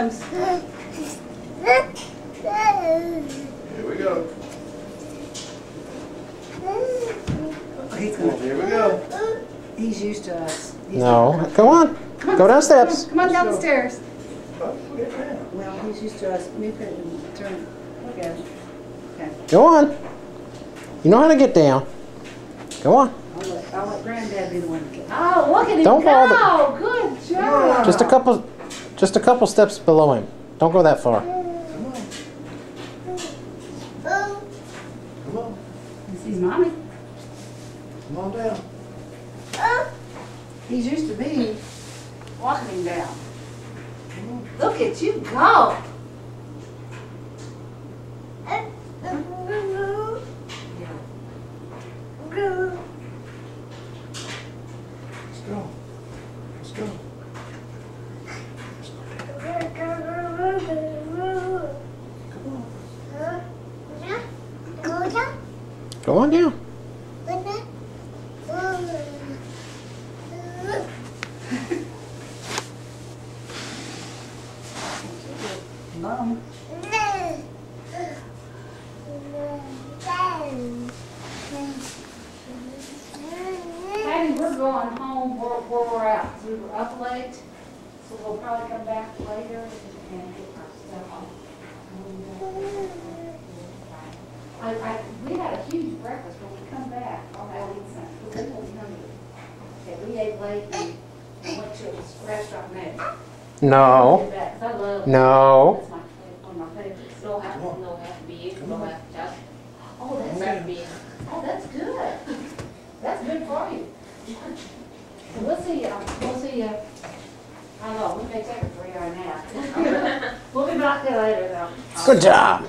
comes. Here we go. He's gonna, Here we go. he's used to us. No. Come on. Go down steps. Come on down the stairs. Oh, get down. Well, he's used to us. Move it and turn. Okay. Okay. Go on. You know how to get down. Go on. I'll let Granddad be the one to get. Oh, look at him Don't fall go! Good job. Just a couple steps below him. Don't go that far. Come on. Come on. He sees mommy. Come on down. He's used to me walking him down. Look at you go. Let's go. Let's go. Go on down. Mom. Patty, we're going home where we're at. We were up late, so we'll probably come back later and get our stuff off. We had a huge breakfast when we come back. I'll eat some. We were hungry. Okay, we ate late and went to a restaurant next. No. I love No. That's one of my favorites. No have to be you. No have to just. Oh, that's Have to be. Oh, that's good. That's good for you. So we'll see you. I know, we may take a 3-hour nap. We'll be back there later though. Good job.